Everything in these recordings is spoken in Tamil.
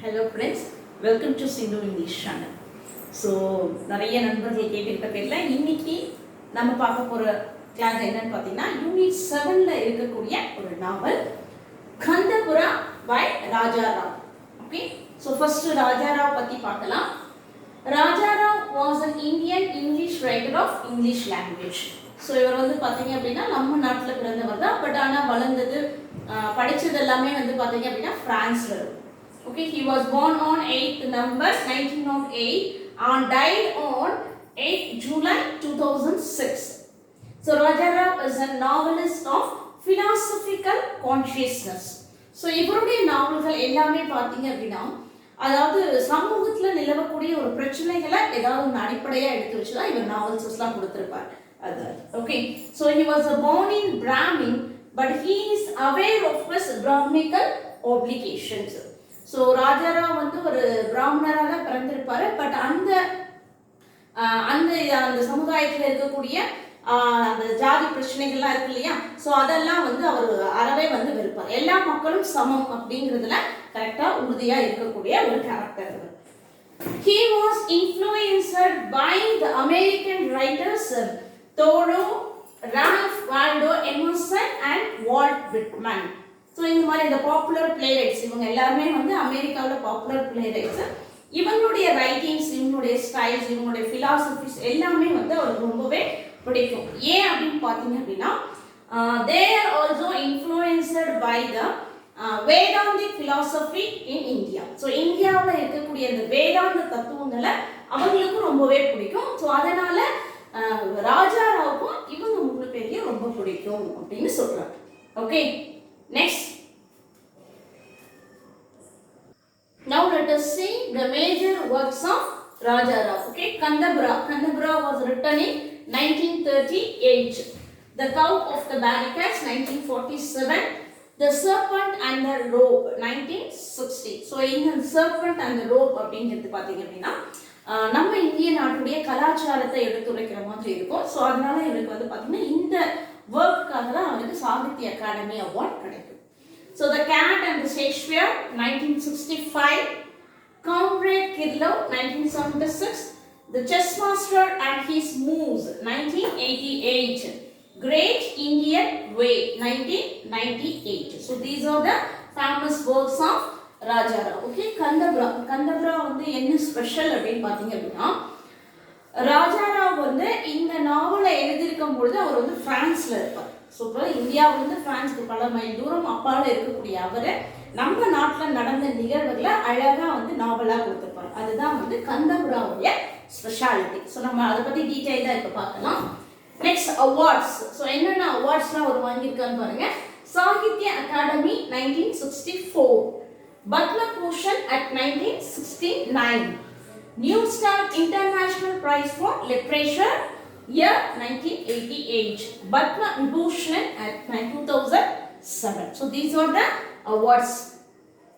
Hello friends, welcome to Sindhu English channel. So நிறைய நண்பர்கள் கேட்டுக்கிட்ட பேர்ல இன்னைக்கு நம்ம பார்க்க போற கிளாஸ் என்னன்னு பார்த்தீங்கன்னா யூனிட் 7ல இருக்கக்கூடிய ஒரு novel Kanthapura by Raja Rao. Okay, so first Raja Rao பத்தி பார்க்கலாம். Raja Rao was an Indian English writer of English language. So இவர் வந்து பார்த்தீங்க அப்படின்னா நம்ம நாட்டில் பிறந்தவர் தான், பட் ஆனால் வளர்ந்தது படித்தது எல்லாமே வந்து பார்த்தீங்க அப்படின்னா ஃப்ரான்ஸில் இருக்கும். Okay, he was born on 8th November 1908 and died on 8th July 2006. So Raja Rao is a novelist of philosophical consciousness. So இவருடைய நாவல்கள் எல்லாமே பார்த்தீங்க அப்படின்னா அதாவது சமூகத்தில் நிலவக்கூடிய ஒரு பிரச்சனைகளை ஏதாவது ஒரு அடிப்படையாக எடுத்து வச்சு தான் இவர் நாவல்ஸ்லாம் கொடுத்துருப்பார். அது okay. So he was born in Brahmin, but he is aware of his Brahminical obligations. So Raja Rao வந்து ஒரு பிராமணராக பிறந்திருப்பாரு, பட் அந்த அந்த அந்த சமுதாயத்தில் இருக்கக்கூடிய அந்த ஜாதி பிரச்சனைகள்லாம் இருக்கு இல்லையா, ஸோ அதெல்லாம் வந்து அவர் அறவே வந்து வெறுப்பார். எல்லா மக்களும் சமம் அப்படிங்கிறதுல கரெக்டாக உறுதியாக இருக்கக்கூடிய ஒரு கேரக்டர் அவர். He was influenced by the American writers Thoreau, Ralph Waldo Emerson and Walt Whitman. So இந்த மாதிரி இந்த பாப்புலர் பிளேரைட்ஸ் இவங்க எல்லாருமே வந்து அமெரிக்காவில் பாப்புலர் பிளேரைட்ஸ். இவங்களுடைய ரைட்டிங்ஸ், இவங்களுடைய ஸ்டைல்ஸ், இவங்களுடைய ஃபிலாசபிஸ் எல்லாமே வந்து அவருக்கு ரொம்பவே பிடிக்கும். ஏன் அப்படின்னு பார்த்தீங்க அப்படின்னா they are also influenced by the Vedantic philosophy in India. So இந்தியாவில் இருக்கக்கூடிய இந்த வேதாந்த தத்துவங்களை அவங்களுக்கும் ரொம்பவே பிடிக்கும். ஸோ அதனால ராஜாராவுக்கும் இவங்க 3 பேரையும் ரொம்ப பிடிக்கும் அப்படின்னு சொல்றாங்க. Okay, next. Now let us see the major works of Raja Rao. Okay, Kandabura was written in 1938. The Cow of the Barricades 1947. The Serpent and the Rope 1960. So in the Serpent and the Rope அப்படிங்கிறது பார்த்தீங்க அப்படின்னா நம்ம இந்திய நாட்டுடைய கலாச்சாரத்தை எடுத்துரைக்கிற மாதிரி இருக்கும். ஸோ அதனால இவருக்கு வந்து பார்த்தீங்கன்னா இந்த ஒர்க்குக்காக தான் அவருக்கு சாகித்ய அகாடமி அவார்ட் கிடைக்கும். So the cat and the Shakespeare 1965, comrade Kirillov 1976, the chess master and his moves 1988, great Indian way 1998. So these are the famous works of Raja Rao. Okay, Kanthapura வந்து என்ன ஸ்பெஷல் அப்படின்னு பார்த்தீங்க அப்படின்னா ராஜாராவ் வந்து இந்த நாவலை எழுதியிருக்கும் பொழுது அவர் வந்து பிரான்ஸ்ல இருப்பார். ஸோ இப்போ இந்தியாவிலிருந்து பிரான்ஸ்க்கு பல மைல் தூரம் அப்பால இருக்கக்கூடிய அவர் நம்ம நாட்டில் நடந்த நிகழ்வுகளை அழகா வந்து நாவலா கொடுத்துருப்பார். அதுதான் வந்து கந்தபுராவுடைய ஸ்பெஷாலிட்டி. ஸோ நம்ம அதை பத்தி டீட்டெயிலாக இப்போ பார்க்கலாம். Next awards. ஸோ என்னென்ன அவார்ட்ஸ்லாம் அவர் வாங்கியிருக்கான்னு பாருங்க. Sahitya Akademi 1964, Padma Bhushan at 1969, New Start International Prize for Literature year 1988, Padma Vibhushan at 2007. So these are the awards.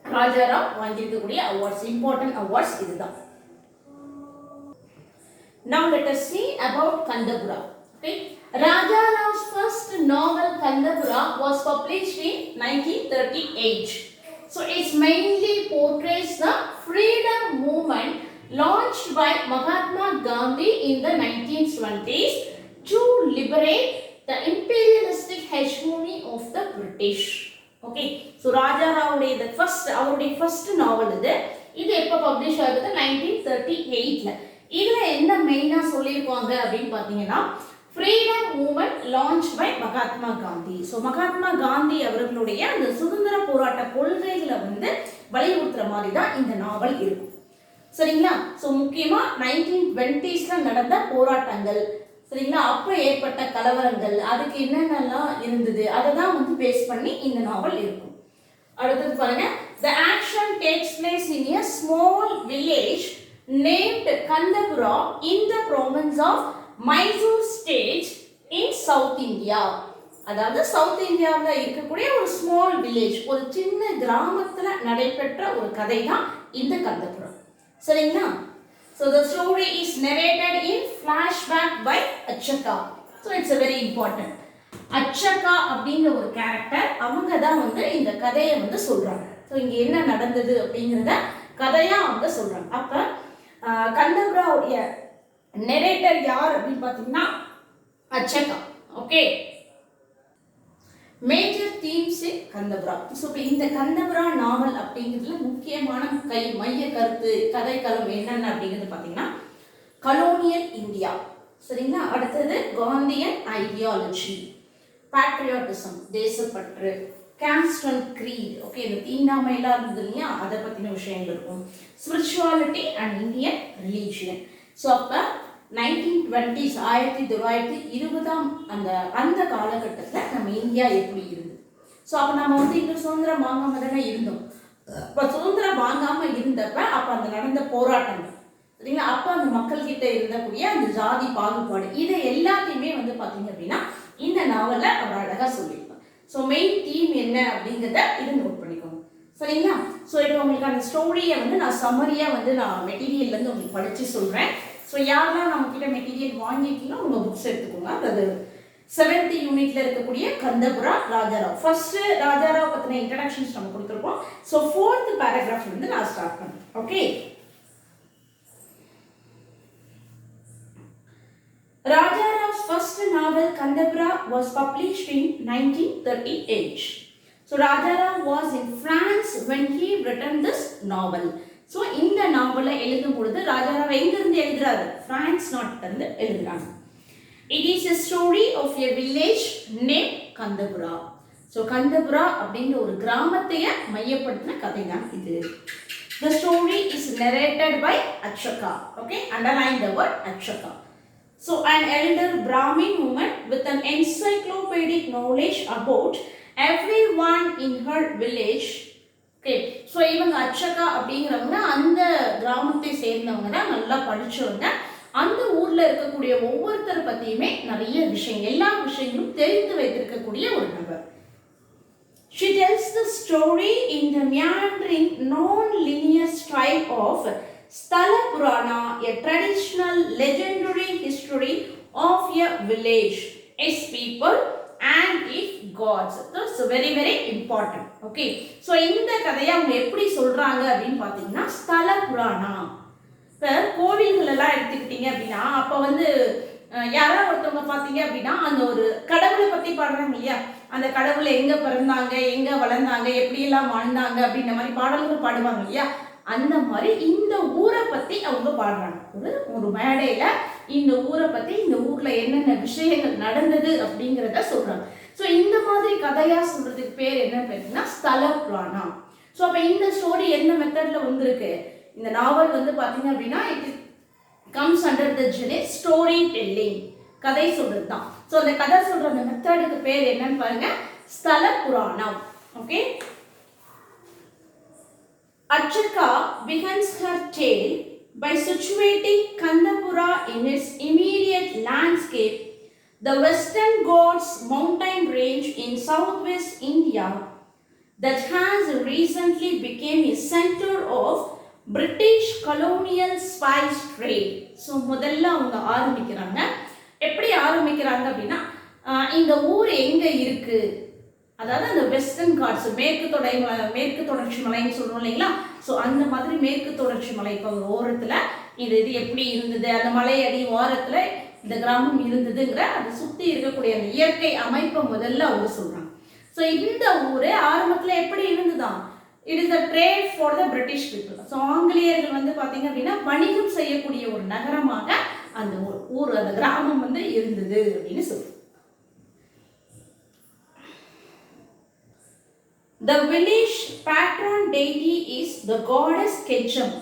Raja Rao வாங்கியிருக்கக்கூடிய awards, important awards இதுதான். Now let us see about Kandabura. Okay, Raja Rao's first novel Kandabura was published in 1938. So it mainly portrays the freedom movement launched by Mahatma Gandhi in the 1920s to liberate the imperialistic hegemony of the British. Okay, so Raja Rao's first novel இது எப்போ பப்ளிஷ் ஆகுது 1938ல. இதுல என்ன மெயினா சொல்லியிருக்காங்க அப்படின்னு பார்த்தீங்கன்னா freedom movement launch by Mahatma Gandhi. So Mahatma Gandhi அவர்களுடைய அந்த சுதந்திர போராட்ட கொள்கைகளை வந்து வலியுறுத்துற மாதிரி தான் இந்த நாவல் இருக்கும். சரிங்களா? ஸோ முக்கியமா 1920ஸ்ல நடந்த போராட்டங்கள், சரிங்களா, அப்போ ஏற்பட்ட கலவரங்கள், அதுக்கு என்னென்னலாம் இருந்தது அதை தான் வந்து பேஸ் பண்ணி இந்த நாவல் இருக்கும். அடுத்தது பாருங்க. The action takes place in a small village named Kandapura in the province of Mysore state in South India. அதாவது சவுத் இந்தியாவில் இருக்கக்கூடிய ஒரு ஸ்மால் வில்லேஜ், ஒரு சின்ன கிராமத்துல நடைபெற்ற ஒரு கதை தான் இந்த கந்தபுரம். சரிங்களா? So the story is narrated in flashback by Achaka. So it's a very important. Achaka அப்படிங்கிற ஒரு கேரக்டர், அவங்க தான் வந்து இந்த கதையை வந்து சொல்றாங்க. ஸோ இங்கே என்ன நடந்தது அப்படிங்கிறத கதையா அவங்க சொல்றாங்க. அப்ப கந்தபுராவுடைய நெரேட்டர் யார் அப்படின்னு பார்த்தீங்கன்னா Achakka. Okay, major themes Kanthapura. So இப்போ இந்த கந்தபுரா நாவல் அப்படிங்கிறதுல முக்கியமான மைய கருத்து கதைக்களம் என்னென்ன அப்படிங்கிறது பார்த்தீங்கன்னா கலோனியல் இந்தியா, சரிங்களா. அடுத்தது காந்தியன் ஐடியாலஜி, பேட்ரியாட்டிசம் தேசப்பற்று, caste and creed. ஓகே, இந்த தீண்டாமையெல்லாம் இருந்தது இல்லையா, அதை பற்றின விஷயங்கள் இருக்கும். Spirituality and Indian religion. So அப்போ 1920s 1920 அந்த காலகட்டத்தில் நம்ம இந்தியா எப்படி இருந்தது. ஸோ அப்போ நம்ம வந்து இன்னும் சுதந்திரம் வாங்காம தானே இருந்தோம். இப்போ சுதந்திரம் வாங்காமல் இருந்தப்ப அப்போ அந்த நடந்த போராட்டங்கள் சரிங்களா, அப்போ அந்த மக்கள்கிட்ட இருந்தக்கூடிய அந்த ஜாதி பாகுபாடு இதை எல்லாத்தையுமே வந்து பார்த்தீங்க அப்படின்னா இந்த நாவலில் அவர் அழகாக சொல்லியிருப்பார். ஸோ மெயின் தீம் என்ன அப்படிங்கிறத இது நோட் பண்ணிக்கோங்க, சரிங்களா. ஸோ இப்போ உங்களுக்கு அந்த ஸ்டோரியை வந்து நான் சம்மரியாக வந்து நான் மெட்டீரியல்லேருந்து உங்களுக்கு படித்து சொல்கிறேன். ஸோ யாரெல்லாம் நம்மக்கிட்ட மெட்டீரியல் வாங்கியிருக்கீங்களோ உங்கள் புக்ஸ் எடுத்துக்கோங்க. அதாவது 7th யூனிட்ல இருக்கக்கூடிய கந்தபுரா ராஜாராவ். ஃபர்ஸ்ட் ராஜாராவ் பற்றின இன்ட்ரடக்ஷன்ஸ் நம்ம கொடுத்துருப்போம். ஸோ 4th பேராகிராஃப் வந்து நான் ஸ்டார்ட் பண்ணுறேன். Okay, Rajarav's first novel Kandapura was published in 1938. So Rajarav was in France when he written this novel. So இந்த நாவலை எழுதும் பொழுது ராஜாராவ் எங்கிருந்து எழுதுறாரு? பிரான்ஸ் நாட்டிலிருந்து எழுதுறாங்க. It is a story of a village named Kandapura. So Kandapura அப்படிங்கிற ஒரு கிராமத்தையே மையப்படுத்தின கதை தான் இது. The story is narrated by Achaka. Okay, underline the word Achaka. So an elder Brahmin woman with an encyclopedic knowledge about everyone in her village. Okay, so இவங்க அச்சகா அப்படிங்கிறவங்க அந்த கிராமத்தை சேர்ந்தவங்க தான், நல்லா படிச்சவங்க. அந்த ஊர்ல இருக்கக்கூடிய ஒவ்வொருத்தரை பத்தியுமே நிறைய விஷயங்கள் எல்லா விஷயங்களும் தெரிந்து வைத்திருக்கக்கூடிய ஒரு நபர். She tells the story in the meandering non-linear style of Sthala Purana, a traditional legendary history of a village, its people and its gods. That's very very important. Okay, so இந்த கதையை அவங்க எப்படி சொல்றாங்க அப்படின்னு பார்த்தீங்கன்னா ஸ்தல புராணா. இப்போ கோவில்கள் எல்லாம் எடுத்துக்கிட்டீங்க அப்படின்னா அப்போ வந்து யாராவது ஒருத்தவங்க பார்த்தீங்க அப்படின்னா அந்த ஒரு கடவுளை பற்றி பாடுறாங்க இல்லையா, அந்த கடவுளை எங்கே பிறந்தாங்க, எங்கே வளர்ந்தாங்க, எப்படியெல்லாம் வாழ்ந்தாங்க அப்படின்ற மாதிரி பாடல்கள் பாடுவாங்க இல்லையா, அந்த மாதிரி இந்த ஊரை பற்றி அவங்க பாடுறாங்க. ஒரு மேடையில் இந்த ஊரை பற்றி, இந்த ஊரில் என்னென்ன விஷயங்கள் நடந்தது அப்படிங்கிறத சொல்கிறாங்க. ஸோ இந்த மாதிரி கதையாக சொல்கிறதுக்கு பேர் என்ன பேருன்னா ஸ்தல புராணா. ஸோ அப்போ இந்த ஸ்டோரி என்ன மெத்தடில் வந்திருக்கு, இந்த நாவல் வந்து பார்த்தீங்க அப்படின்னா it comes under the general story telling, கதை சொல்கிறது தான். ஸோ அந்த கதை சொல்கிற அந்த மெத்தடுக்கு பேர் என்னன்னு பாருங்க, sthala puranam. Okay, Achaka begins her tale by situating Kandapura in its immediate landscape, the Western Ghats mountain range in southwest India that has recently become a center of British colonial spice trade. So முதல்ல அவங்க ஆரம்பிக்கிறாங்க. எப்படி ஆரம்பிக்கிறாங்க அப்படின்னா இந்த ஊர் எங்க இருக்கு, அதாவது அந்த வெஸ்டர்ன் காட்ஸ் மேற்கு தொடர்ச்சி மலைன்னு சொல்றோம் இல்லைங்களா, ஸோ அந்த மாதிரி மேற்கு தொடர்ச்சி மலை ஓரத்தில் இது எப்படி இருந்தது, அந்த மலை அடி ஓரத்தில் இந்த கிராமம் இருந்ததுங்கிற அதை சுற்றி இருக்கக்கூடிய அந்த இயற்கை அமைப்பை முதல்ல அவங்க சொல்றாங்க. ஸோ இந்த ஊர் ஆரம்பத்தில் எப்படி இருந்துதான், it is the trade for the British people. So ஆங்கிலேயர்கள் வந்து பார்த்தீங்க அப்படின்னா வணிகம் செய்யக்கூடிய ஒரு நகரமாக அந்த ஊர் அந்த கிராமம் வந்து இருந்தது அப்படின்னு சொல்லுவோம். The village patron deity is the goddess Kenchama.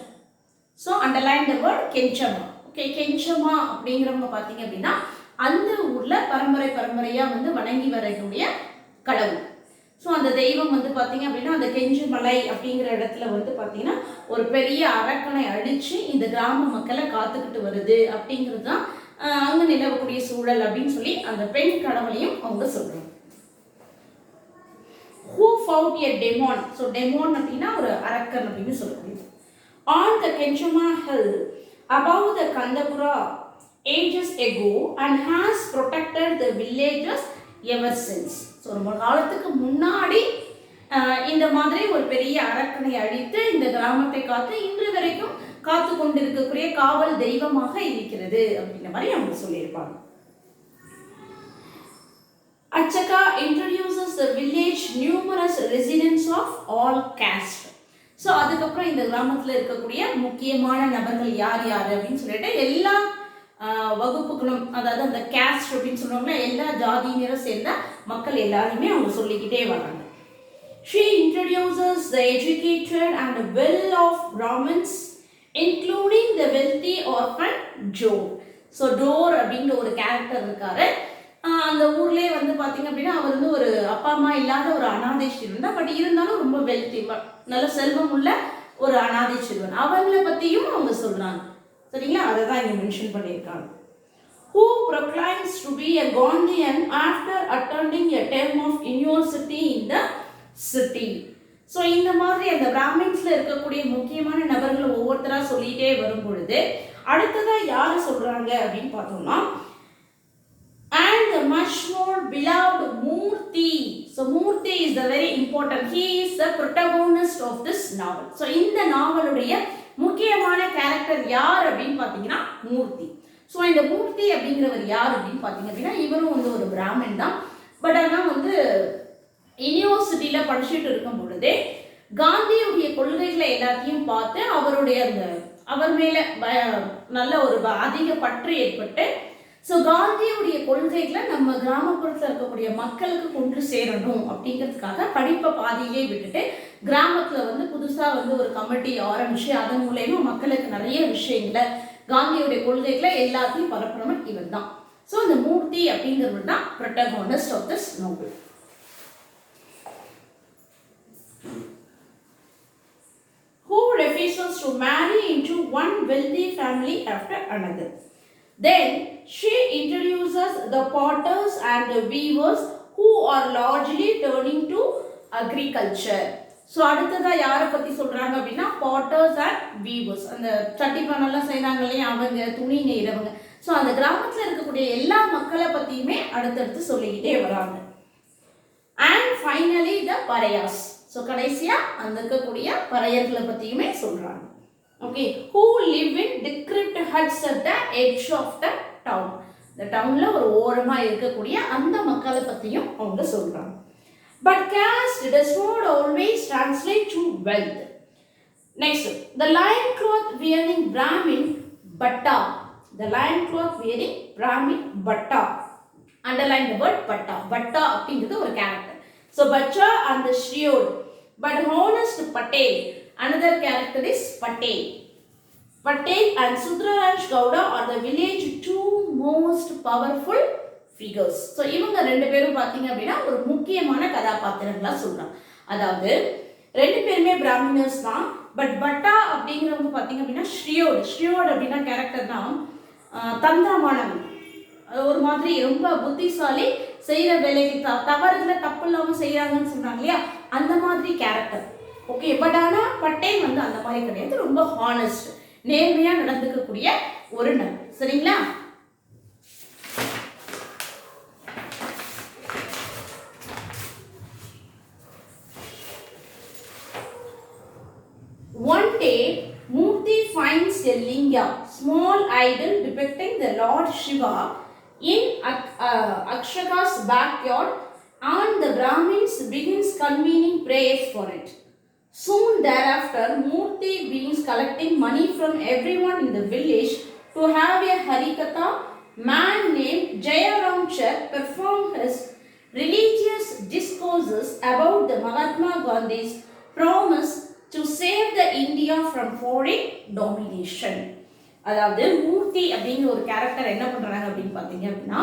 So underline the word Kenchama. Okay, Kenchama அப்படிங்கிறவங்க பார்த்தீங்க அப்படின்னா அந்த ஊர்ல பரம்பரையா வந்து வணங்கி வரக்கூடிய கடவுள். ஸோ அந்த தெய்வம் வந்து பார்த்தீங்க அப்படின்னா அந்த கெஞ்சு மலை அப்படிங்கிற இடத்துல வந்து பார்த்தீங்கன்னா ஒரு பெரிய அரக்கனை அடிச்சு இந்த கிராம மக்களை காத்துக்கிட்டு வருது அப்படிங்கிறது தான் அங்க நிலவக்கூடிய சூழல் அப்படின்னு சொல்லி அந்த பெண் கடவுளையும் அவங்க சொல்றாங்க. Who found a demon? So demon அப்படின்னா ஒரு அரக்கன் அப்படின்னு சொல்லக்கூடியது. On the Kenchama hill above the Kandapura ages ago and has protected the villages ever since. So ரொம்ப காலத்துக்கு முன்னாடி இந்த மாதிரி ஒரு பெரிய அரக்கனை அழித்து இந்த கிராமத்தை காத்து இன்று வரைக்கும் காத்து கொண்டிருக்கக்கூடிய காவல் தெய்வமாக இருக்கிறது அப்படின்ற மாதிரி அவங்க சொல்லியிருப்பாங்க. Achaka introduces the village numerous residents of all caste. So அதுக்கப்புறம் இந்த கிராமத்தில் இருக்கக்கூடிய முக்கியமான நபர்கள் யார் யார் அப்படின்னு சொல்லிட்டு எல்லா வகுப்புகளும், அதாவது அந்த கேஸ்ட் அப்படின்னு சொல்லுவாங்கன்னா எல்லா ஜாதியினரும் சேர்ந்த மக்கள் எல்லாருமே அவங்க சொல்லிக்கிட்டே வராங்க. She introduces the educated and well-off Brahmins, including the wealthy orphan Joe. So door அப்படிங்கிற ஒரு கேரக்டர் இருக்காரு. அந்த ஊர்லேயே வந்து பார்த்தீங்க அப்படின்னா அவர் வந்து ஒரு அப்பா அம்மா இல்லாத ஒரு அனாதை சிறுவன் தான். பட் இருந்தாலும் ரொம்ப வெல்த்தி, நல்ல செல்வம் உள்ள ஒரு அனாதை சிறுவன். அவங்கள பற்றியும் அவங்க சொல்கிறாங்க. சரிங்களா, அதை தான் இங்கே மென்ஷன் பண்ணியிருக்காங்க. Who proclaims to be a Gandhian after attending a term of university in the city. So இந்த மாதிரி அந்த பிராமின்ஸில் இருக்கக்கூடிய முக்கியமான நபர்களை ஒவ்வொருத்தராக சொல்லிகிட்டே வரும் பொழுது அடுத்ததாக யாரை சொல்கிறாங்க அப்படின்னு பார்த்தோம்னா, and the much more beloved Murthy. So Murthy is the very important. He is the protagonist of this novel. So இந்த நாவலுடைய முக்கியமான கேரக்டர் யார் அப்படின்னு பார்த்தீங்கன்னா மூர்த்தி. ஸோ இந்த மூர்த்தி அப்படிங்கிறவர் யார் அப்படின்னு பார்த்தீங்க அப்படின்னா இவரும் வந்து ஒரு பிராமன் தான். பட் ஆனால் வந்து யூனிவர்சிட்டியில் படிச்சுட்டு இருக்கும் பொழுதே காந்தியுடைய கொள்கைகளை எல்லாத்தையும் பார்த்து அவருடைய அந்த அவர் மேலே நல்ல ஒரு அதிக பற்று ஏற்பட்டு, ஸோ காந்தியுடைய கொள்கைகளை நம்ம கிராமப்புறத்தில் இருக்கக்கூடிய மக்களுக்கு கொண்டு சேரணும் அப்படிங்கிறதுக்காக படிப்பை பாதியிலே விட்டுட்டு கிராமத்தில் வந்து புதுசாக வந்து ஒரு கமிட்டி ஆரம்பித்து அதன் மூலயமா மக்களுக்கு நிறைய விஷயங்களை காந்தியுடைய கொள்கைகளை எல்லாத்தையும் பரப்புறவன் இவர் தான். ஸோ இந்த மூர்த்தி அப்படிங்கிறவர் தான் protagonist of this novel. Who refuses to marry into one wealthy family after another. Then she introduces the potters and the weavers who are largely turning to agriculture. So அடுத்ததாக யாரை பற்றி சொல்கிறாங்க அப்படின்னா பாட்டர்ஸ் அண்ட் வீவர்ஸ், அந்த சட்டிப்பானெல்லாம் செய்கிறாங்க இல்லையா அவங்க, துணி நெய்கிறவங்க. ஸோ அந்த கிராமத்தில் இருக்கக்கூடிய எல்லா மக்களை பற்றியுமே அடுத்தடுத்து சொல்லிக்கிட்டே வராங்க. And finally the pariahs. So கடைசியாக அந்த இருக்கக்கூடிய பறையர்களை பற்றியுமே சொல்கிறாங்க. Okay, who live in decrepit huts at the edge of the town. இந்த டவுனில் ஒரு ஓரமாக இருக்கக்கூடிய அந்த மக்களை பற்றியும் அவங்க சொல்கிறாங்க. But caste does not always translate to wealth. Next, the loincloth wearing Brahmin Bhatta. The loincloth wearing Brahmin Bhatta. Underline the word Bhatta. Bhatta அப்படிங்கிறது ஒரு character. So Bhatta and the shrewd but honest Patel. Another character is Patel. Patel and Sudraraj Gowda are the village two most powerful figures. So இவங்க ரெண்டு பேரும் பார்த்தீங்க அப்படின்னா ஒரு முக்கியமான கதாபாத்திரங்களாக சொல்கிறாங்க. அதாவது ரெண்டு பேருமே பிராமினர்ஸ் தான். பட் பட்டா அப்படிங்கிறவங்க பார்த்தீங்க அப்படின்னா ஸ்ரீயோட் அப்படின்னா கேரக்டர் தான் தந்திரமானவன், ஒரு மாதிரி ரொம்ப புத்திசாலி, செய்கிற வேலைக்கு தவறுகளை தப்பு இல்லாமல் செய்கிறாங்கன்னு சொல்கிறாங்க இல்லையா, அந்த மாதிரி கேரக்டர். ஓகே, பட் ஆனால் பட்டேல் வந்து அந்த மாதிரி கிடையாது, ரொம்ப ஹானஸ்ட், நேர்மையாக நடந்துக்கக்கூடிய ஒரு நபர். சரிங்களா? One day, Murthy finds a linga, small idol depicting the Lord Shiva, in Akshaka's backyard, and the Brahmins begins convening prayers for it. Soon thereafter, Murthy begins collecting money from everyone in the village to have a Harikatha. Man named Jayaram Chak perform his religious discourses about the Mahatma Gandhi's promise to save the India from foreign domination. அதாவது மூர்த்தி அப்படிங்கிற ஒரு கேரக்டர் என்ன பண்ணுறாங்க அப்படின்னு பார்த்தீங்க அப்படின்னா,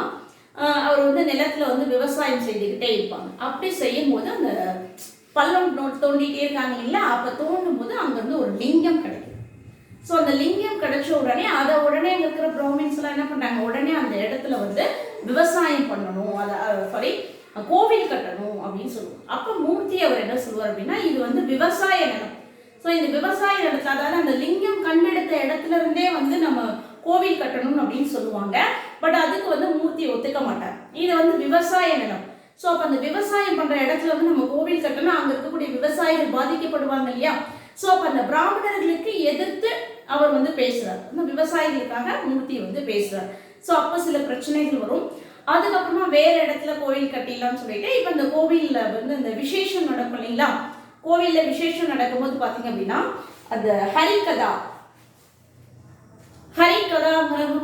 அவர் வந்து நிலத்தில் வந்து விவசாயம் செய்துக்கிட்டே இருப்பாங்க. அப்படி செய்யும் போது அந்த பள்ளம் தோண்டிகிட்டே இருக்காங்க இல்லைங்களா, அப்போ தோண்டும் போது அங்கேருந்து ஒரு லிங்கம் கிடைக்கும். ஸோ அந்த லிங்கம் கிடைச்ச உடனே அதை உடனே அங்கே இருக்கிற ப்ராமின்ஸ்லாம் என்ன பண்ணுறாங்க, உடனே அந்த இடத்துல வந்து விவசாயம் பண்ணணும், அதை கோவில் கட்டணும் அப்படின்னு சொல்லுவோம். அப்போ மூர்த்தி அவர் என்ன சொல்லுவார் அப்படின்னா, இது வந்து விவசாய நிலம். ஸோ இந்த விவசாய நிலத்தில், அதாவது அந்த லிங்கம் கண்டெடுத்த இடத்துல இருந்தே வந்து நம்ம கோவில் கட்டணும் அப்படின்னு சொல்லுவாங்க. பட் அதுக்கு வந்து மூர்த்தி ஒத்துக்க மாட்டார். இது வந்து விவசாய நிலம். ஸோ அப்போ அந்த விவசாயம் பண்ற இடத்துல வந்து நம்ம கோவில் கட்டணும், அங்க இருக்கக்கூடிய விவசாயிகள் பாதிக்கப்படுவாங்க இல்லையா. ஸோ அப்போ அந்த பிராமணர்களுக்கு எதிர்த்து அவர் வந்து பேசுறார், அந்த விவசாயிகளுக்காக மூர்த்தி வந்து பேசுறார். ஸோ அப்போ சில பிரச்சனைகள் வரும். அதுக்கப்புறமா வேற இடத்துல கோவில் கட்டிடலாம்னு சொல்லிட்டு இப்போ இந்த கோவில்ல வந்து இந்த விசேஷம் நடக்கும் இல்லைங்களா. கோவில்ல விசேஷம் நடக்கும்போது பாத்தீங்க அப்படின்னா அந்த ஹரிகதா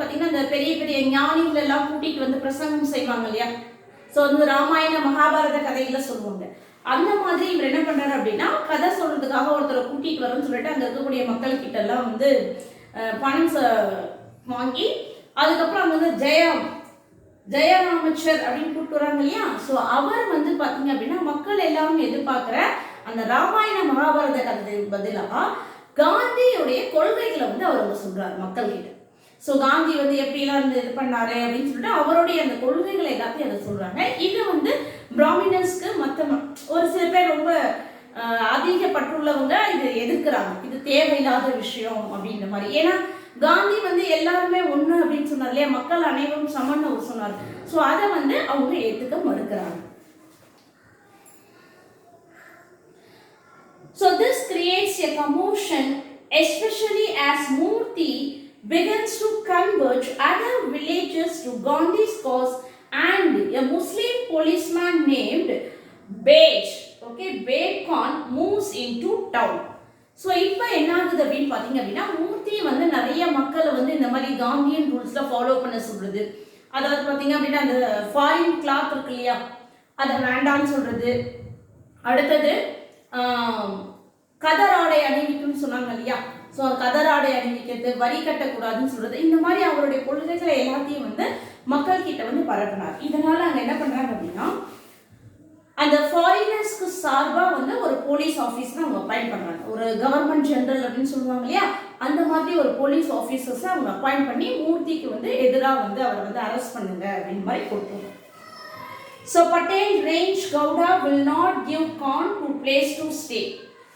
பாத்தீங்கன்னா இந்த பெரிய பெரிய ஞானிகள் எல்லாம் கூட்டிட்டு வந்து பிரசங்கம் செய்வாங்க இல்லையா. ஸோ வந்து ராமாயண மகாபாரத கதையில சொல்லுவாங்க. அந்த மாதிரி இவர் என்ன பண்றாரு அப்படின்னா கதை சொல்றதுக்காக ஒருத்தரை கூட்டிட்டு வரணும்னு சொல்லிட்டு அங்க இருக்கக்கூடிய மக்கள் கிட்ட எல்லாம் வந்து பணம் வாங்கி அதுக்கப்புறம் அங்க வந்து ஜெயராமச்சர் அப்படின்னு கூப்பிட்டு வராங்க இல்லையா. ஸோ அவர் வந்து பாத்தீங்க அப்படின்னா மக்கள் எல்லாரும் எதிர்பார்க்கிற அந்த ராமாயண மகாபாரத கதை பதிலாக காந்தியுடைய கொள்கைகளை வந்து அவர் வந்து சொல்றாரு மக்கள் கிட்ட. ஸோ காந்தி வந்து எப்படிலாம் வந்து இது பண்ணாரு அப்படின்னு சொல்லிட்டு அவருடைய அந்த கொள்கைகளை எல்லாத்தையும் அதை சொல்றாங்க. இது வந்து பிராமினர்ஸ்க்கு மற்ற ஒரு சில பேர் ரொம்ப அதிக பற்றுள்ளவங்க இது எதிர்க்கிறாங்க, இது தேவையில்லாத விஷயம் அப்படின்ற மாதிரி. ஏன்னா காந்தி வந்து எல்லாருமே ஒண்ணு அப்படின்னு சொன்னார் இல்லையா, மக்கள் அனைவரும் சமன்னு அவர் சொன்னார். ஸோ அதை வந்து அவங்க ஏத்துக்க மறுக்கிறாங்க. So this creates a commotion, especially as Murthy begins to converge other villages to Gandhi's cause, and a Muslim policeman named Bej Khan moves into town. So இப்போ என்ன ஆகுது அப்படின்னு பார்த்தீங்க அப்படின்னா மூர்த்தி வந்து நிறைய மக்களை வந்து இந்த மாதிரி காந்தியன் ரூல்ஸ்ல ஃபாலோ பண்ண சொல்றது. அதாவது பார்த்தீங்க அப்படின்னா அந்த ஃபாரின் கிளாத் இருக்கு இல்லையா, அதை வேண்டாம்னு சொல்றது. அடுத்தது கதராடை அணிவிக்கும்னு சொன்னாங்க இல்லையா. ஸோ கதராடை அணிவிக்கிறது, வரி கட்டக்கூடாதுன்னு சொல்றது. இந்த மாதிரி அவருடைய கொள்கைகளை எல்லாத்தையும் வந்து மக்கள் கிட்ட வந்து பரப்பினார். இதனால அங்கே என்ன பண்றாங்க அப்படின்னா அந்த ஃபாரினர்ஸ்க்கு சார்பாக வந்து ஒரு போலீஸ் ஆஃபீஸர் அவங்க அப்பாயிண்ட் பண்ணுறாங்க. ஒரு கவர்மெண்ட் ஜெனரல் அப்படின்னு சொல்லுவாங்க இல்லையா, அந்த மாதிரி ஒரு போலீஸ் ஆஃபீஸர்ஸை அவங்க அப்பாயிண்ட் பண்ணி மூர்த்திக்கு வந்து எதிராக வந்து அவரை வந்து அரெஸ்ட் பண்ணுங்க அப்படின்னு மாதிரி கொடுத்தாங்க. So Patel range Gowda will not give Khan to place to stay.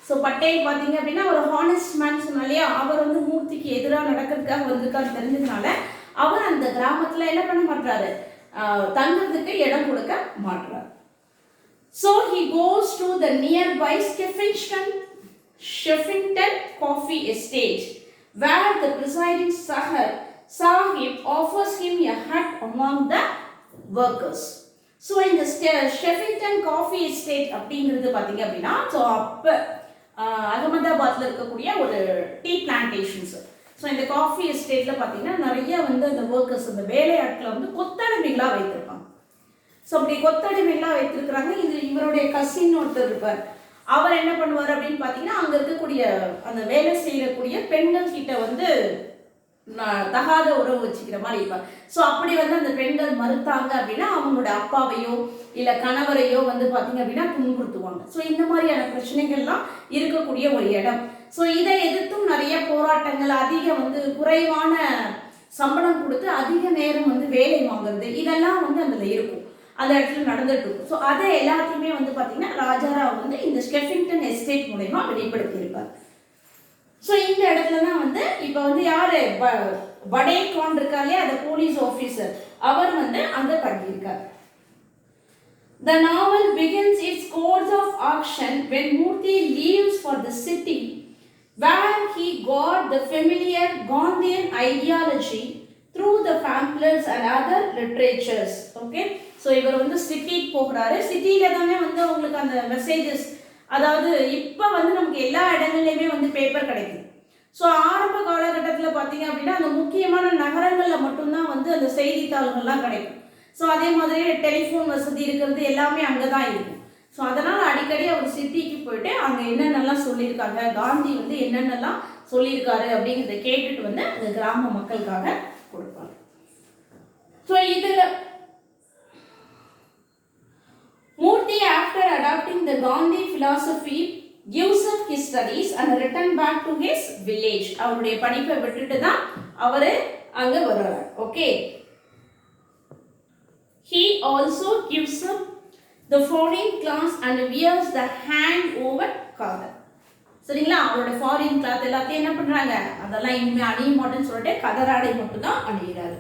So Patel பார்த்தீங்க அப்படின்னா ஒரு ஹானஸ்ட் மேன் சொன்னா இல்லையா, அவர் வந்து மூர்த்திக்கு எதிராக நடக்கிறதுக்காக வந்திருக்காரு தெரிஞ்சதுனால அவர் அந்த கிராமத்தில் என்ன பண்ண மாட்டாரு, தங்குறதுக்கு இடம் கொடுக்க மாட்டார். So he goes to the nearby Sheffington Coffee Estate, where the presiding Sahib offers him a hut among the workers. So in the Sheffington Coffee Estate அப்படிங்கிறது பார்த்தீங்க அப்படின்னா ஸோ அப்போ அகமதாபாத்ல இருக்கக்கூடிய ஒரு டீ பிளான்டேஷன்ஸ். ஸோ இந்த காஃபி எஸ்டேட்ல பார்த்தீங்கன்னா நிறைய வந்து அந்த ஒர்க்கர்ஸ் அந்த வேலையாட்களை வந்து கொத்தடிமைகளாக வைத்திருப்பாங்க. ஸோ அப்படி கொத்தடிமைகளாக வைத்திருக்கிறாங்க. இது இவருடைய கசின் ஒருத்தர் இருப்பார். அவர் என்ன பண்ணுவார் அப்படின்னு பார்த்தீங்கன்னா அங்கே இருக்கக்கூடிய அந்த வேலை செய்யக்கூடிய பெண்கள் கிட்ட வந்து தகாத உறவு வச்சுக்கிற மாதிரி இருப்பார். ஸோ அப்படி வந்து அந்த பெண்கள் மறுத்தாங்க அப்படின்னா அவங்களோட அப்பாவையோ இல்லை கணவரையோ வந்து பார்த்தீங்க அப்படின்னா துன்புறுத்துவாங்க. ஸோ இந்த மாதிரியான பிரச்சனைகள்லாம் இருக்கக்கூடிய ஒரு இடம். ஸோ இதை எதிர்த்தும் நிறைய போராட்டங்கள், அதிக வந்து குறைவான சம்பளம் கொடுத்து அதிக நேரம் வந்து வேலை வாங்குறது, இதெல்லாம் வந்து அதில் இருக்கும், அந்த இடத்துல நடந்துட்டு இருக்கும். ஸோ அதை எல்லாத்தையுமே வந்து பார்த்தீங்கன்னா ராஜாராவ் வந்து இந்த ஸ்கெஃபிங்டன் எஸ்டேட் மூலமா வெளிப்படுத்தியிருப்பார். ஸோ இந்த இடத்துல தான் வந்து இப்போ வந்து யாரு படே கான் இருக்காரு அந்த போலீஸ் ஆஃபீஸர், அவர் வந்து அங்கே தங்கியிருக்கார். The novel begins its course of action when Murthy leaves for the city where he got the familiar Gandhian ideology through the pamphlets and other literatures. Okay, so இவர் வந்து சிட்டிக்கு போகிறாரு. சிட்டியில தானே வந்து உங்களுக்கு அந்த மெசேஜஸ், அதாவது இப்போ வந்து நமக்கு எல்லா இடங்கள்லையுமே வந்து பேப்பர் கிடைக்குது. ஸோ ஆரம்ப காலகட்டத்தில் பார்த்தீங்க அப்படின்னா அந்த முக்கியமான நகரங்களில் மட்டும்தான் வந்து அந்த செய்தித்தாள்கள்லாம் கிடைக்கும். ஸோ அதே மாதிரி டெலிஃபோன் வசதி இருக்கிறது எல்லாமே அங்கே தான் இருக்கும். ஸோ அதனால் அடிக்கடி அவர் சிட்டிக்கு போயிட்டு அங்கே என்னென்னலாம் சொல்லியிருக்காங்க, காந்தி வந்து என்னென்னலாம் சொல்லியிருக்காரு அப்படிங்கிறத கேட்டுட்டு வந்து அந்த கிராம மக்களுக்காக கொடுப்பாங்க. ஸோ இதில் Murthy, after adopting the Gandhi philosophy, gives up his studies and return back to his village. அவருடைய படிப்பை விட்டுட்டு தான் அவர் அங்க வர்றார். Okay, he also gives up the foreign class and wears the hand over collar. சரிங்களா, அவரோட ஃபாரின் கிளாத் எல்லாத்தையும் என்ன பண்றாங்க, அதெல்லாம் இனிமே அணிய மாட்டேன்னு சொல்லிட்டு கதராடை மட்டும் தான் அணிகிறாரு.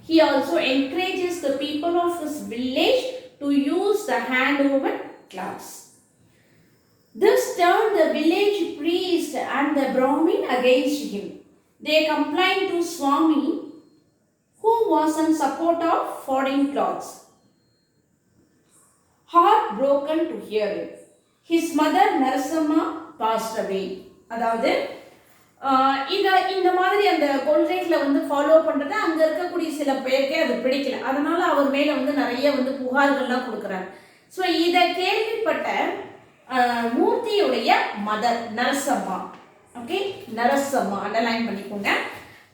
He also encourages the people of his village to use the hand-woven cloths. This turned the village priest and the Brahmin against him. They complained to Swami, who was in support of foreign clothes. Heartbroken to hear it, his mother Narasimha passed away. அதாவது இந்த மாதிரி அந்த கொள்கைகளை வந்து ஃபாலோ பண்ணுறது அங்கே இருக்கக்கூடிய சில பேருக்கே அது பிடிக்கல. அதனால அவர் மேலே வந்து நிறைய வந்து புகார்கள்லாம் கொடுக்குறாரு. ஸோ இதை கேள்விப்பட்ட மூர்த்தியுடைய mother Narasamma, okay, Narasamma underline பண்ணிக்கோங்க.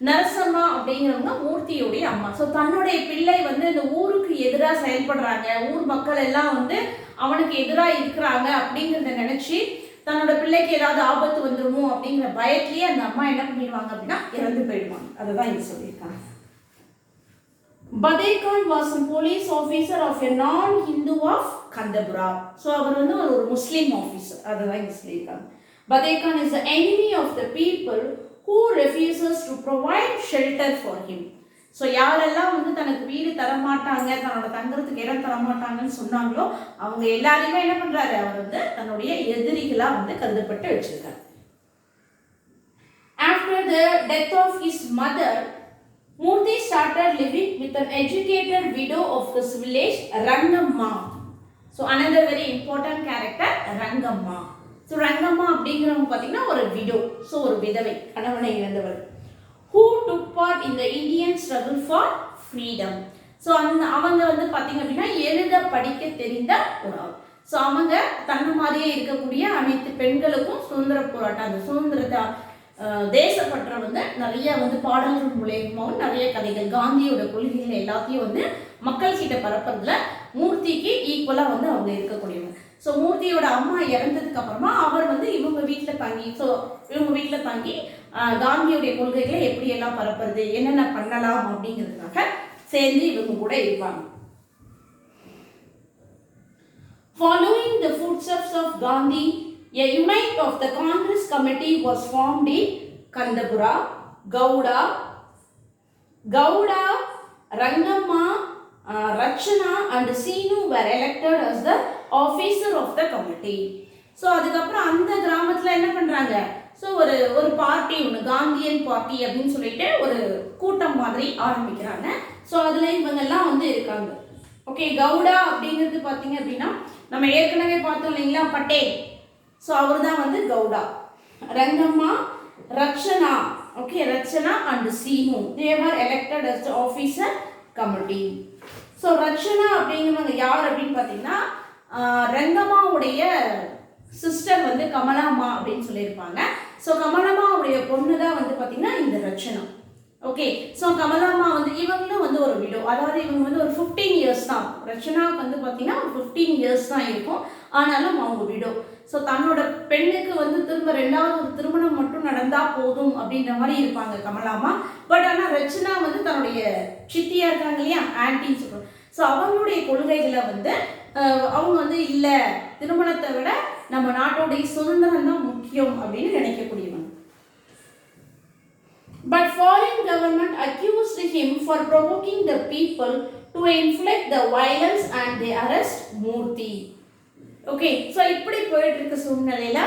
நரசம்மா அப்படிங்கிறவங்க மூர்த்தியுடைய அம்மா. ஸோ தன்னுடைய பிள்ளை வந்து இந்த ஊருக்கு எதிராக செயல்படுறாங்க, ஊர் மக்கள் எல்லாம் வந்து அவனுக்கு எதிராக இருக்கிறாங்க அப்படிங்கிறத நினச்சி தன்னோட பிள்ளைக்கு ஏதாவது ஆபத்து வந்துருமோ அப்படிங்கிற பயத்திலேயே அந்த அம்மா என்ன பண்ணிடுவாங்க அப்படின்னா இறந்து போயிடுவாங்க. அதுதான் இங்க சொல்லியிருக்காங்க. Badekhan was a police officer of a non-Hindu of Kandapura. So அவர் வந்து ஒரு முஸ்லீம் ஆஃபீஸர். அதுதான் இங்க சொல்லியிருக்காங்க. Badekhan is the enemy of the people who refuses to provide shelter for him. So யாரெல்லாம் வந்து தனக்கு வீடு தரமாட்டாங்க, தன்னோட தங்குறதுக்கு இடம் தரமாட்டாங்கன்னு சொன்னாங்களோ அவங்க எல்லாரையுமே என்ன பண்றாரு, அவர் வந்து தன்னுடைய எதிரிகளா வந்து கருதப்பட்டு வச்சிருக்காரு. After the death of his mother, Murthy started living with an educated widow of his village, Rangamma. So another very important character, Rangamma. So Rangamma அப்படிங்கிறவங்க பார்த்தீங்கன்னா ஒரு widow, ஸோ ஒரு விதவை, கணவனை இழந்தவர். Who took part in the Indian struggle for freedom. So அவங்க வந்து பார்த்தீங்க அப்படின்னா எழுத படிக்க தெரிந்த ஒரு ஆள். ஸோ அவங்க தன்னை மாதிரியே இருக்கக்கூடிய அனைத்து பெண்களுக்கும் சுதந்திர போராட்டம், அந்த சுதந்திரத்தை தேசப்பற்ற வந்து நிறைய வந்து பாடல்கள் மூலயமாவும் நிறைய கதைகள், காந்தியோட கொள்கைகள் எல்லாத்தையும் வந்து மக்கள் கிட்ட பரப்புறதுல மூர்த்திக்கு ஈக்குவலாக வந்து அவங்க இருக்கக்கூடியவங்க. ஸோ மூர்த்தியோட அம்மா இறந்ததுக்கு அப்புறமா அவர் வந்து இவங்க வீட்டில் தங்கி காந்தியோடைய கொள்கைகளை எப்படி எல்லாம் பரப்புறது, என்னென்ன பண்ணலாம் அப்படிங்கிறதுக்காக சேர்ந்து இவங்க கூட இருப்பாங்க. Following the footsteps of Gandhi, a unit of the Congress committee was formed in Kandapura. Gowda, Rangamma, Rachana and Seenu were elected as the officer of the committee. So அதுக்கப்புறம் அந்த கிராமத்தில் என்ன பண்ணுறாங்க, ஸோ ஒரு பார்ட்டி ஒன்று, காந்தியன் பார்ட்டி அப்படின்னு சொல்லிட்டு ஒரு கூட்டம் மாதிரி ஆரம்பிக்கிறாங்க. ஸோ அதில் இவங்கெல்லாம் வந்து இருக்காங்க. ஓகே, கவுடா அப்படிங்கிறது பார்த்தீங்க அப்படின்னா நம்ம ஏற்கனவே பார்த்தோம் இல்லைங்களா, பட்டேல். ஸோ அவர் தான் வந்து Gowda. Rangamma, Rachana, okay, Rachana and Seenu, they were elected as the officer committee. So Rachana அப்படிங்கிறவங்க யார் அப்படின்னு பார்த்தீங்கன்னா ரங்கம்மாவுடைய சிஸ்டர் வந்து கமலாம்மா அப்படின்னு சொல்லியிருப்பாங்க. ஸோ கமலாம்மாவுடைய பொண்ணு தான் வந்து பார்த்தீங்கன்னா இந்த ரச்சனா. ஓகே, ஸோ கமலாம்மா வந்து இவங்களும் வந்து ஒரு விடோ, அதாவது இவங்க வந்து ஒரு 15 இயர்ஸ் தான், ரச்சனாவுக்கு வந்து பார்த்தீங்கன்னா ஒரு 15 இயர்ஸ் தான் இருக்கும், ஆனாலும் அவங்க விடோ. ஸோ தன்னோட பெண்ணுக்கு வந்து திரும்ப ரெண்டாவது ஒரு திருமணம் மட்டும் நடந்தால் போதும் அப்படின்ற மாதிரி இருப்பாங்க கமலாம்மா. பட் ஆனால் ரச்சனா வந்து தன்னுடைய சித்தியாக இருக்காங்க இல்லையா, ஆன்டின்னு சொல்கிறோம். ஸோ அவங்களுடைய கொள்கைகளை வந்து அவங்க வந்து இல்லை, திருமணத்தை விட நம்ம நாட்டோடைய சுதந்திரம் தான் முக்கியம் அப்படின்னு நினைக்கக்கூடியவங்க. But foreign government accused him for provoking the people to inflict the violence and they arrest Murthy. Okay, so இப்படி போயிட்டு இருக்க சூழ்நிலையில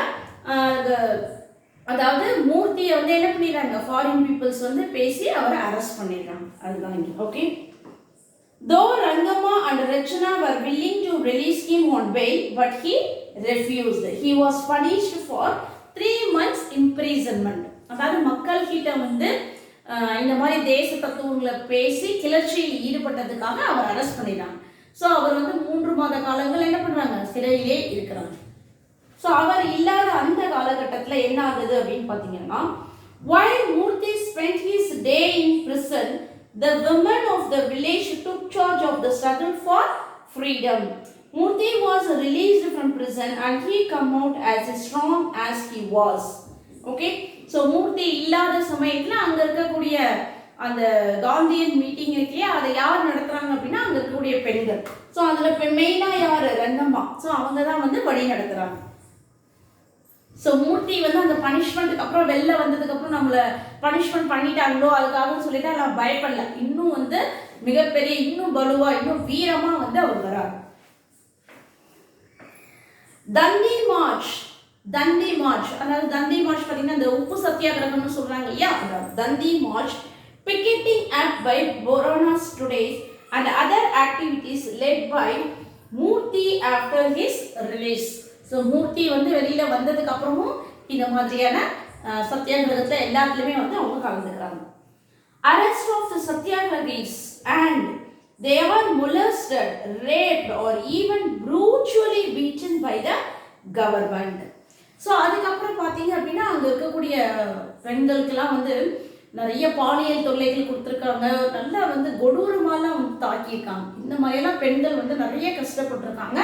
அதாவது மூர்த்தியை வந்து என்ன பண்ணிடுறாங்க, ஃபாரின் பீப்புள்ஸ் வந்து பேசி அவரை அரெஸ்ட் பண்ணிடுறாங்க. அதுதான் இங்கே. Okay, though Rangamma and Rachana were willing to release him on bail, but he refused. He was punished for 3 months imprisonment. அதாவது மக்கள் கிட்ட வந்து இந்த மாதிரி தேச தத்துவங்களை பேசி கிளர்ச்சியில் ஈடுபட்டதுக்காக அவர் அரெஸ்ட் பண்ணிடுறாங்க. ஸோ அவர் வந்து 3 மாத காலங்கள் என்ன பண்ணுறாங்க, சிறையிலே இருக்கிறாங்க. ஸோ அவர் இல்லாத அந்த காலகட்டத்தில் என்ன ஆகுது அப்படின்னு பார்த்தீங்கன்னா, while Murthy spent his day in prison, the women of the village took charge of the struggle for freedom. Murthy was released from prison and he come out as strong as he was. Okay, so Murthy இல்லாத சமயத்தில் அங்கே இருக்கக்கூடிய அந்த காந்தியன் மீட்டிங் இருக்கே, அதை யார் நடத்துகிறாங்க அப்படின்னா அங்கே இருக்கக்கூடிய பெண்கள். ஸோ அதில் மெயினாக யார், ரங்கம்மா. ஸோ அவங்க தான் வந்து வழி நடத்துகிறாங்க. ஸோ மூர்த்தி வந்து அந்த பனிஷ்மெண்ட்டுக்கு அப்புறம் வெளில வந்ததுக்கப்புறம் நம்மளை பனிஷ்மெண்ட் பண்ணிட்டாங்களோ அதுக்காக சொல்லிட்டு நான் பயப்படல, இன்னும் வந்து மிகப்பெரிய, இன்னும் பலுவா, இன்னும் வீரமாக வந்து அவர் வராரு. தண்டி மார்ச், தண்டி மார்ச், அதாவது தண்டி மார்ச் பார்த்தீங்கன்னா இந்த உப்பு சத்தியாகிரகம்னு சொல்றாங்க இல்லையா, தண்டி March, picketing at by Borana students and other activities led by Murthy after his release. So Murthy வந்து வெளியில வந்ததுக்கு அப்புறமும் இந்த மாதிரியான சத்தியாகிரகத்தில் எல்லாத்துலேயுமே வந்து அவங்க கலந்துக்கிறாங்க. Arrest of the Satyagrahis and they are molested, raped or even brutally beaten by the government. So அதுக்கப்புறம் பார்த்தீங்க அப்படின்னா அங்கே இருக்கக்கூடிய பெண்களுக்கெல்லாம் வந்து நிறைய பாலியல் தொல்லைகள் கொடுத்துருக்காங்க, நல்லா வந்து கொடூரமாலாம் வந்து தாக்கியிருக்காங்க. இந்த மாதிரியெல்லாம் பெண்கள் வந்து நிறைய கஷ்டப்பட்டுருக்காங்க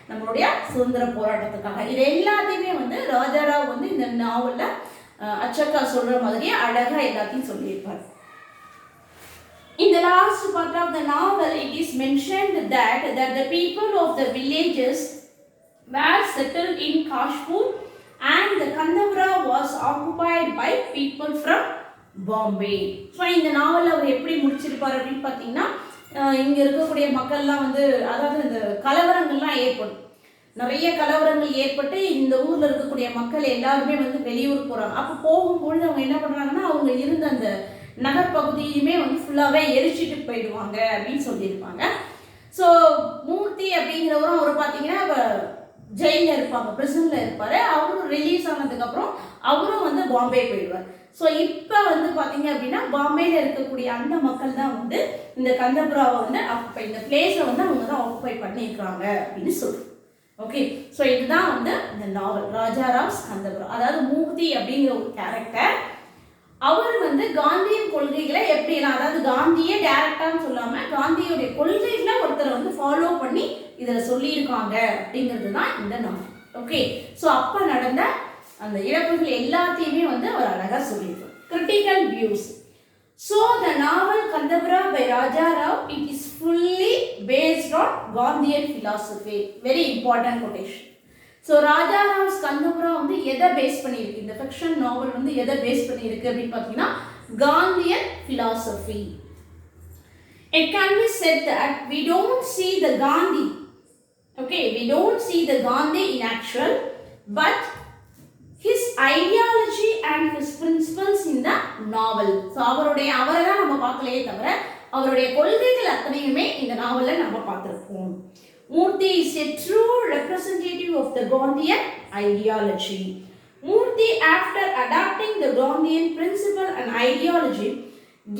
நம்மளுடைய சுதந்திர போராட்டத்துக்காக. இது எல்லாத்தையுமே வந்து ராஜாராவ் வந்து இந்த நாவலில் அச்சக்கா சொல்கிற மாதிரியே அழகாக எல்லாத்தையும் சொல்லியிருப்பார். In the last part of the novel, it is mentioned that the people of the villages were settled in Kashpur and the Kandapura was occupied by people from Bombay. So இந்த நாவலில் அவர் எப்படி முடிச்சிருப்பார் அப்படின்னு பார்த்தீங்கன்னா, இங்கே இருக்கக்கூடிய மக்கள்லாம் வந்து அதாவது இந்த கலவரங்கள்லாம் ஏற்படும், நிறைய கலவரங்கள் ஏற்பட்டு இந்த ஊரில் இருக்கக்கூடிய மக்கள் எல்லாருமே வந்து வெளியூர் போகிறாங்க. அப்போ போகும்பொழுது அவங்க என்ன பண்ணுறாங்கன்னா, அவங்க இருந்த அந்த நகர்பகுதியுமே வந்து ஃபுல்லாகவே எரிச்சிட்டு போயிடுவாங்க அப்படின்னு சொல்லியிருப்பாங்க. ஸோ மூர்த்தி அப்படிங்கிறவரும் அவர் பார்த்தீங்கன்னா ஜெயிலில் இருப்பாங்க, பிரிசனில் இருப்பார். அவரும் ரிலீஸ் ஆனதுக்கப்புறம் அவரும் வந்து பாம்பே போயிடுவார். ஸோ இப்போ வந்து பார்த்தீங்க அப்படின்னா பாம்பேயில் இருக்கக்கூடிய அந்த மக்கள் தான் வந்து இந்த கந்தபுராவை வந்து ஆக்குப்பை, இந்த பிளேஸை வந்து அவங்க தான் ஆக்குப்பை பண்ணியிருக்காங்க அப்படின்னு சொல்லுவோம். ஓகே, ஸோ இதுதான் வந்து இந்த நாவல் ராஜாராவ் கந்தபுரா. அதாவது மூர்த்தி அப்படிங்கிற ஒரு கேரக்டர், அவர் வந்து காந்தியின் கொள்கைகளை எப்படிலாம், அதாவது காந்தியே டைரக்டான்னு சொல்லாமல் காந்தியுடைய கொள்கைகளை ஒருத்தரை வந்து ஃபாலோ பண்ணி இதில் சொல்லியிருக்காங்க அப்படிங்கிறது தான் இந்த நாவல். ஓகே, ஸோ அப்போ நடந்த அந்த இழப்புகள் எல்லாத்தையுமே வந்து அவர் அழகாக சொல்லியிருக்கார். Critical views. So the novel Kanthapura by Raja Rao, it is fully based on Gandhian philosophy. Very important quotation. So Raja Rao Kanthapura வந்து எதை பேஸ் பண்ணியிருக்கு, இந்த ஃபிக்ஷன் நாவல் வந்து எதை பேஸ் பண்ணியிருக்கு அப்படின்னு பார்த்தீங்கன்னா Gandhian philosophy. It can be said that we don't see the Gandhi, okay, we don't see the Gandhi in actual, but his ideology and his principles in the novel. So அவரை தான் நம்ம பார்க்கலையே தவிர அவருடைய கொள்கைகள் அத்தனையுமே இந்த நாவலில் நம்ம பார்த்துருப்போம். Murthy is a true representative of the Gandhian ideology. Murthy, after adopting the Gandhian principle and ideology,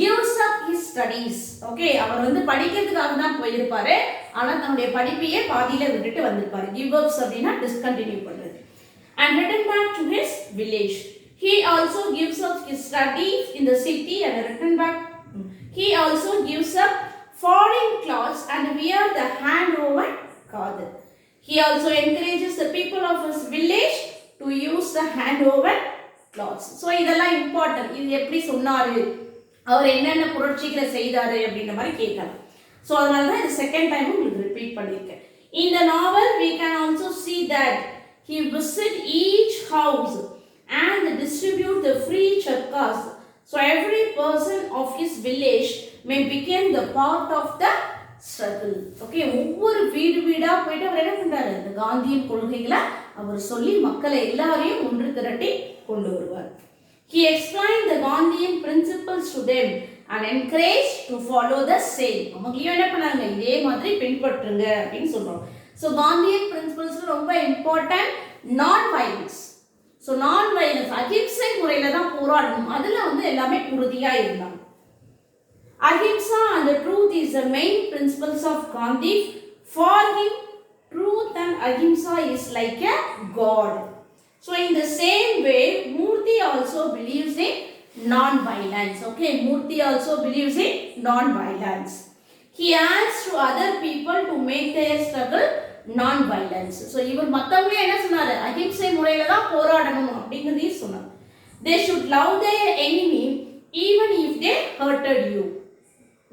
gives up his studies. Okay, அவர் வந்து படிக்கிறதுக்காக தான் போயிருப்பாரு, ஆனால் தன்னுடைய படிப்பையே பாதியில் விட்டுட்டு வந்திருப்பாரு. give up அப்படின்னா டிஸ்கண்டினியூ பண்ணுறது. And return back to his village. He also gives up his studies in the city and return back. He also gives up foreign clothes and wear the hand-woven khadr. He also encourages the people of his village to use the hand-woven clothes. So இதெல்லாம் இம்பார்ட்டன்ட். இது எப்படி சொன்னாரு, அவர் என்னென்ன புரட்சிகளை செய்தாரு அப்படின்ற மாதிரி கேட்கலாம். ஸோ அதனால தான் இது செகண்ட் டைம் உங்களுக்கு ரிப்பீட் பண்ணியிருக்கேன். In the novel we can also see that he visit each house and distribute the free chakkas. So every person of his village may become the part of the struggle. Okay, ஒவ்வொரு வீடு வீடா போயிட்டு அவர் என்ன பண்றாரு, இந்த காந்தியின் கொள்கைகளை அவர் சொல்லி மக்களை எல்லாரையும் ஒன்று திரட்டி கொண்டு வருவார். He explained the Gandhian principles to them and encouraged to follow the same. அவங்களையும் என்ன பண்ணாங்க, இதே மாதிரி பின்பற்றுங்க அப்படின்னு சொல்றோம். ஸோ காந்தியன் பிரின்சிபல்ஸ் ரொம்ப important. Non violence. So non violence அஹிம்சை முறையில் தான் போராடணும், அதில் வந்து எல்லாமே உறுதியாக இருந்தாங்க. Ahimsa and the truth is the main principles of Gandhi. For him, truth and ahimsa is like a god. So in the same way, Murthy also believes in non-violence. Okay, Murthy also believes in non-violence. He asks to other people to make their struggle non-violence. So இவர் மற்றவங்களே என்ன சொன்னாரு, அஹிம்சை முறையில் தான் போராடணும் அப்படிங்கிறதையும் சொன்னார். They should love their enemy even if they hurted you.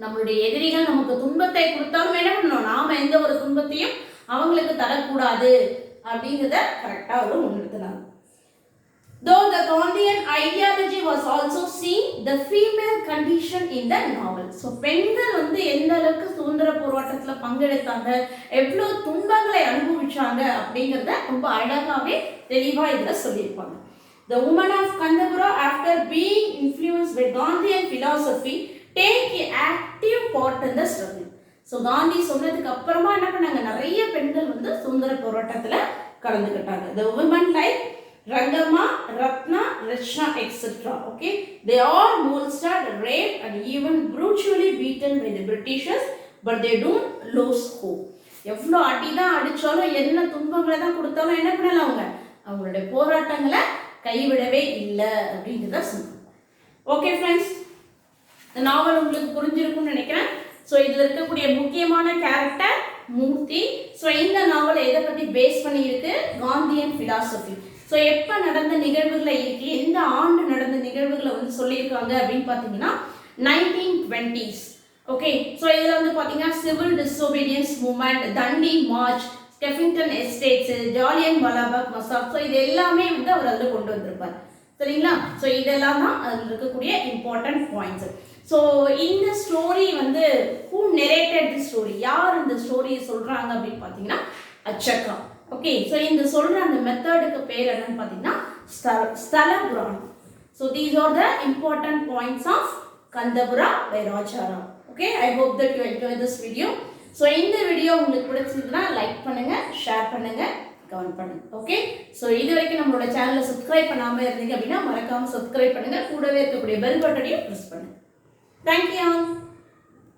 நம்மளுடைய எதிரிகள் நமக்கு துன்பத்தை கொடுத்தாலும் என்ன பண்ணணும், நாம எந்த ஒரு துன்பத்தையும் அவங்களுக்கு தரக்கூடாது அப்படிங்கிறத கரெக்டாக அவர் முன்னிறுத்தினார். Though the Gandhian ideology was also seen the female condition in the novel. So பெண்கள் வந்து எந்த அளவுக்கு சுதந்திர போராட்டத்தில் பங்கெடுத்தாங்க, எவ்வளோ துன்பங்களை அனுபவிச்சாங்க அப்படிங்கிறத ரொம்ப அழகாகவே தெளிவாக இதில் சொல்லியிருப்பாங்க. The women of Kandapura, after being influenced by Gandhian philosophy, take an active part in the struggle. So Gandhi சொன்னதுக்கு அப்புறமா என்ன பண்ணாங்க, நிறைய பெண்கள் வந்து சுதந்திர போராட்டத்தில் கலந்துக்கிட்டாங்க. The women like Rangama, Ratna, Rachna, etc. Okay, they are molested, raped, and even brutally beaten by the Britishers, but they don't lose hope. எவ்வளோ அடிதான் அடித்தாலும் என்ன துன்பங்களை தான் கொடுத்தாலும் என்ன பண்ணலாம், அவங்களுடைய போராட்டங்களை கைவிடவே இல்லை அப்படின்றத சொல்லுவாங்க. ஓகே ஃப்ரெண்ட்ஸ், இந்த நாவல் உங்களுக்கு புரிஞ்சிருக்கும்னு நினைக்கிறேன். ஸோ இதில் இருக்கக்கூடிய முக்கியமான கேரக்டர் மூர்த்தி. ஸோ இந்த நாவல் எதை பற்றி பேஸ் பண்ணி இருக்கு, காந்தியன் ஃபிலாசபி. ஸோ எப்போ நடந்த நிகழ்வுகளை இருக்கு, எந்த ஆண்டு நடந்த நிகழ்வுகளை வந்து சொல்லியிருக்காங்க அப்படின்னு பார்த்தீங்கன்னா 1920s. ஓகே, ஸோ இதில் வந்து பார்த்தீங்கன்னா சிவில் டிஸ்ஒபீடியன்ஸ் மூவ்மெண்ட், தண்டி மார்ச், ஸ்டெஃபிங்டன் எஸ்டேட்ஸ், ஜாலியன் வாலாபாக் மசாக். ஸோ இது எல்லாமே வந்து அவர் அதில் கொண்டு வந்திருப்பார். சரிங்களா? ஸோ இதெல்லாம் தான் அதில் இருக்கக்கூடிய இம்பார்ட்டன்ட் பாயிண்ட்ஸ். ஸோ இந்த ஸ்டோரி வந்து ஹூ நெரேட்டட் தி ஸ்டோரி, யார் இந்த ஸ்டோரியை சொல்கிறாங்க அப்படின்னு பார்த்தீங்கன்னா அச்சக்கா. ஓகே, ஸோ இந்த சொல்கிற அந்த மெத்தடுக்கு பேர் என்னன்னு பார்த்தீங்கன்னா sthala puranam. So these are the important points of Kanthapura by Rajaram. Okay, I hope that you enjoy this video. So இந்த வீடியோ உங்களுக்கு பிடிச்சிருக்குன்னா லைக் பண்ணுங்கள், ஷேர் பண்ணுங்கள், கமெண்ட் பண்ணுங்கள். ஓகே, ஸோ இது வரைக்கும் நம்மளோட சேனலை சப்ஸ்கிரைப் பண்ணாமல் இருந்தீங்க அப்படின்னா மறக்காமல் சப்ஸ்கிரைப் பண்ணுங்கள், கூடவே இருக்கக்கூடிய பெல் பட்டனையும் ப்ரெஸ் பண்ணுங்கள். தேங்க்யூ.